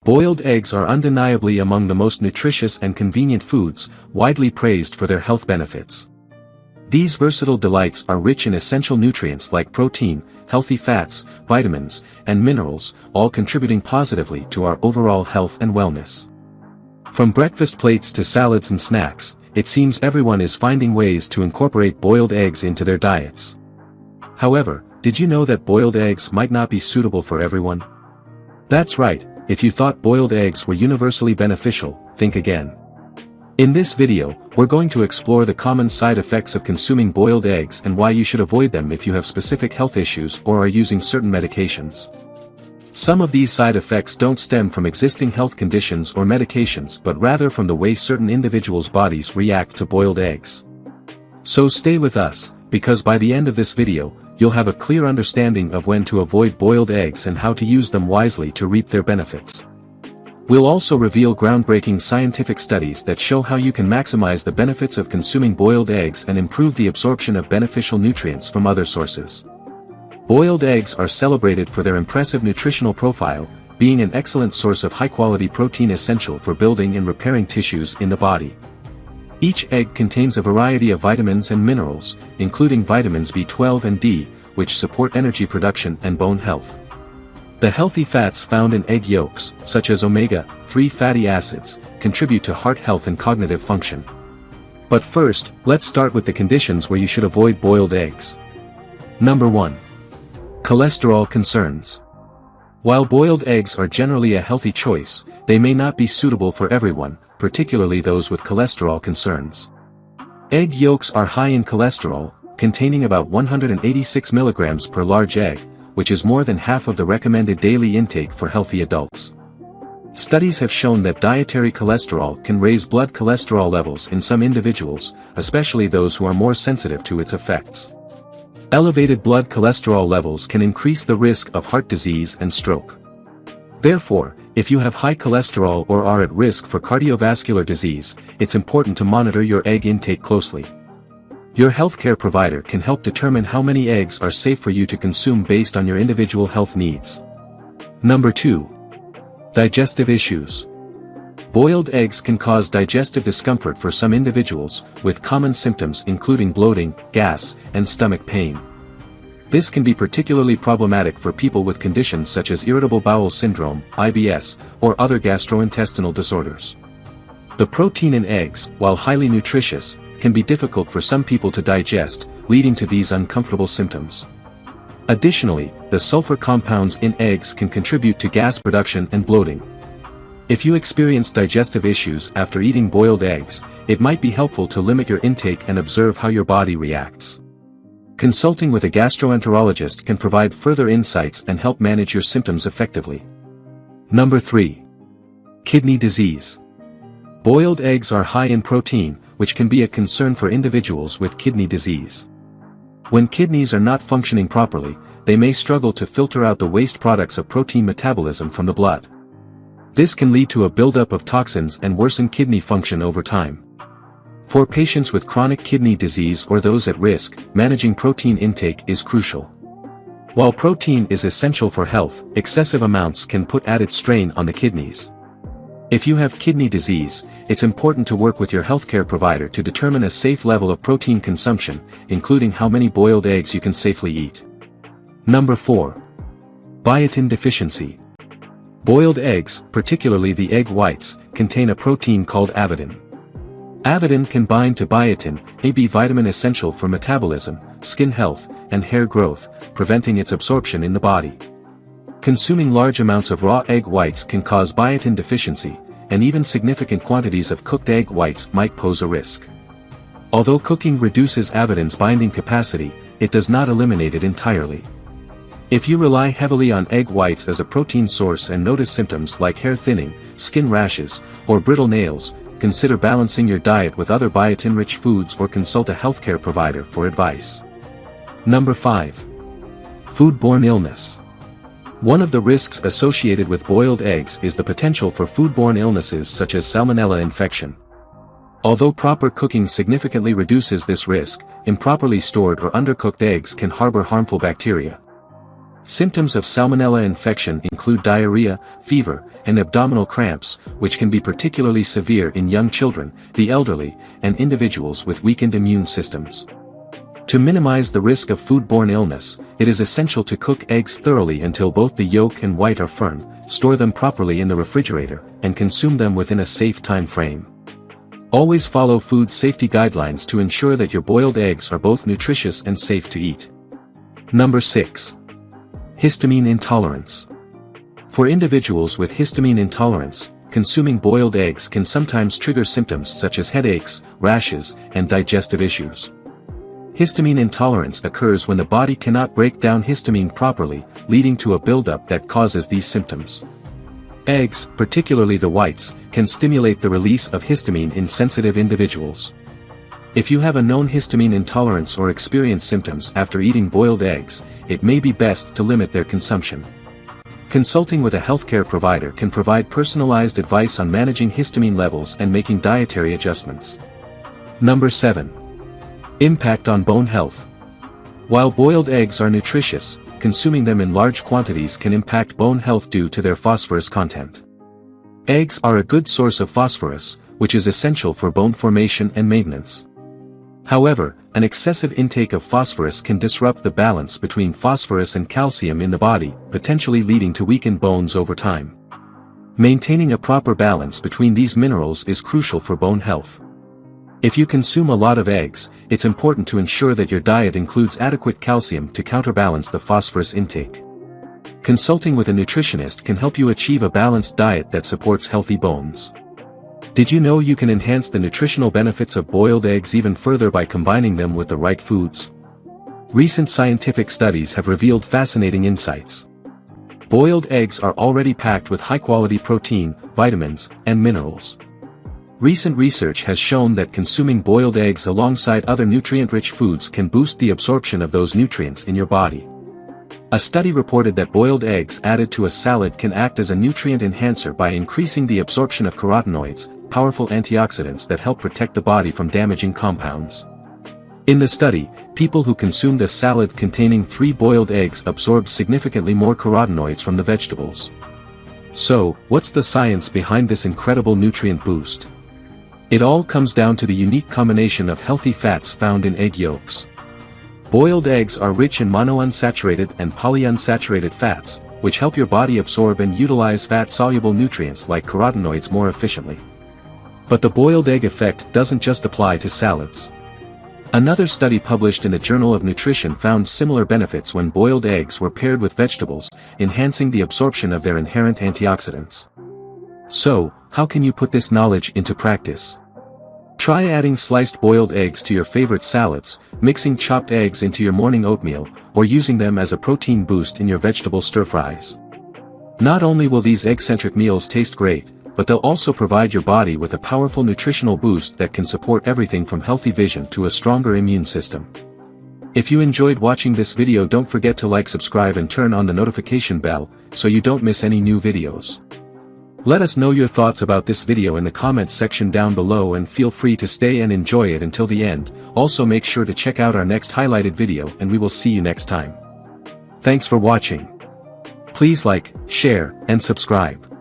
Boiled eggs are undeniably among the most nutritious and convenient foods, widely praised for their health benefits. These versatile delights are rich in essential nutrients like protein, healthy fats, vitamins, and minerals, all contributing positively to our overall health and wellness. From breakfast plates to salads and snacks, it seems everyone is finding ways to incorporate boiled eggs into their diets. However, did you know that boiled eggs might not be suitable for everyone? That's right. If you thought boiled eggs were universally beneficial, think again. In this video, we're going to explore the common side effects of consuming boiled eggs and why you should avoid them if you have specific health issues or are using certain medications. Some of these side effects don't stem from existing health conditions or medications but rather from the way certain individuals' bodies react to boiled eggs. So stay with us, because by the end of this video, you'll have a clear understanding of when to avoid boiled eggs and how to use them wisely to reap their benefits. We'll also reveal groundbreaking scientific studies that show how you can maximize the benefits of consuming boiled eggs and improve the absorption of beneficial nutrients from other sources. Boiled eggs are celebrated for their impressive nutritional profile, being an excellent source of high-quality protein essential for building and repairing tissues in the body. Each egg contains a variety of vitamins and minerals, including vitamins B12 and D, which support energy production and bone health. The healthy fats found in egg yolks, such as omega-3 fatty acids, contribute to heart health and cognitive function. But first, let's start with the conditions where you should avoid boiled eggs. Number 1. Cholesterol concerns. While boiled eggs are generally a healthy choice, they may not be suitable for everyone, particularly those with cholesterol concerns. Egg yolks are high in cholesterol, containing about 186 milligrams per large egg, which is more than half of the recommended daily intake for healthy adults. Studies have shown that dietary cholesterol can raise blood cholesterol levels in some individuals, especially those who are more sensitive to its effects. Elevated blood cholesterol levels can increase the risk of heart disease and stroke. Therefore, if you have high cholesterol or are at risk for cardiovascular disease, it's important to monitor your egg intake closely. Your healthcare provider can help determine how many eggs are safe for you to consume based on your individual health needs. Number 2. Digestive issues. Boiled eggs can cause digestive discomfort for some individuals, with common symptoms including bloating, gas, and stomach pain. This can be particularly problematic for people with conditions such as irritable bowel syndrome, IBS, or other gastrointestinal disorders. The protein in eggs, while highly nutritious, can be difficult for some people to digest, leading to these uncomfortable symptoms. Additionally, the sulfur compounds in eggs can contribute to gas production and bloating. If you experience digestive issues after eating boiled eggs, it might be helpful to limit your intake and observe how your body reacts. Consulting with a gastroenterologist can provide further insights and help manage your symptoms effectively. Number 3. Kidney disease. Boiled eggs are high in protein, which can be a concern for individuals with kidney disease. When kidneys are not functioning properly, they may struggle to filter out the waste products of protein metabolism from the blood. This can lead to a buildup of toxins and worsen kidney function over time. For patients with chronic kidney disease or those at risk, managing protein intake is crucial. While protein is essential for health, excessive amounts can put added strain on the kidneys. If you have kidney disease, it's important to work with your healthcare provider to determine a safe level of protein consumption, including how many boiled eggs you can safely eat. Number 4. Biotin deficiency. Boiled eggs, particularly the egg whites, contain a protein called biotin. Biotin can bind to biotin, a B vitamin essential for metabolism, skin health, and hair growth, preventing its absorption in the body. Consuming large amounts of raw egg whites can cause biotin deficiency, and even significant quantities of cooked egg whites might pose a risk. Although cooking reduces biotin's binding capacity, it does not eliminate it entirely. If you rely heavily on egg whites as a protein source and notice symptoms like hair thinning, skin rashes, or brittle nails, consider balancing your diet with other biotin-rich foods or consult a healthcare provider for advice. Number 5. Foodborne illness. One of the risks associated with boiled eggs is the potential for foodborne illnesses such as salmonella infection. Although proper cooking significantly reduces this risk, improperly stored or undercooked eggs can harbor harmful bacteria. Symptoms of salmonella infection include diarrhea, fever, and abdominal cramps, which can be particularly severe in young children, the elderly, and individuals with weakened immune systems. To minimize the risk of foodborne illness, it is essential to cook eggs thoroughly until both the yolk and white are firm, store them properly in the refrigerator, and consume them within a safe time frame. Always follow food safety guidelines to ensure that your boiled eggs are both nutritious and safe to eat. Number 6. Histamine intolerance. For individuals with histamine intolerance, consuming boiled eggs can sometimes trigger symptoms such as headaches, rashes, and digestive issues. Histamine intolerance occurs when the body cannot break down histamine properly, leading to a buildup that causes these symptoms. Eggs, particularly the whites, can stimulate the release of histamine in sensitive individuals. If you have a known histamine intolerance or experience symptoms after eating boiled eggs, it may be best to limit their consumption. Consulting with a healthcare provider can provide personalized advice on managing histamine levels and making dietary adjustments. Number 7. Impact on bone health. While boiled eggs are nutritious, consuming them in large quantities can impact bone health due to their phosphorus content. Eggs are a good source of phosphorus, which is essential for bone formation and maintenance. However, an excessive intake of phosphorus can disrupt the balance between phosphorus and calcium in the body, potentially leading to weakened bones over time. Maintaining a proper balance between these minerals is crucial for bone health. If you consume a lot of eggs, it's important to ensure that your diet includes adequate calcium to counterbalance the phosphorus intake. Consulting with a nutritionist can help you achieve a balanced diet that supports healthy bones. Did you know you can enhance the nutritional benefits of boiled eggs even further by combining them with the right foods? Recent scientific studies have revealed fascinating insights. Boiled eggs are already packed with high-quality protein, vitamins, and minerals. Recent research has shown that consuming boiled eggs alongside other nutrient-rich foods can boost the absorption of those nutrients in your body. A study reported that boiled eggs added to a salad can act as a nutrient enhancer by increasing the absorption of carotenoids, powerful antioxidants that help protect the body from damaging compounds. In the study, people who consumed a salad containing 3 boiled eggs absorbed significantly more carotenoids from the vegetables. So, what's the science behind this incredible nutrient boost? It all comes down to the unique combination of healthy fats found in egg yolks. Boiled eggs are rich in monounsaturated and polyunsaturated fats, which help your body absorb and utilize fat-soluble nutrients like carotenoids more efficiently. But the boiled egg effect doesn't just apply to salads. Another study published in the Journal of Nutrition found similar benefits when boiled eggs were paired with vegetables, enhancing the absorption of their inherent antioxidants. So, how can you put this knowledge into practice? Try adding sliced boiled eggs to your favorite salads, mixing chopped eggs into your morning oatmeal, or using them as a protein boost in your vegetable stir-fries. Not only will these egg-centric meals taste great, but they'll also provide your body with a powerful nutritional boost that can support everything from healthy vision to a stronger immune system. If you enjoyed watching this video, don't forget to like, subscribe, and turn on the notification bell, so you don't miss any new videos. Let us know your thoughts about this video in the comments section down below, and feel free to stay and enjoy it until the end. Also make sure to check out our next highlighted video, and we will see you next time. Thanks for watching. Please like, share, and subscribe.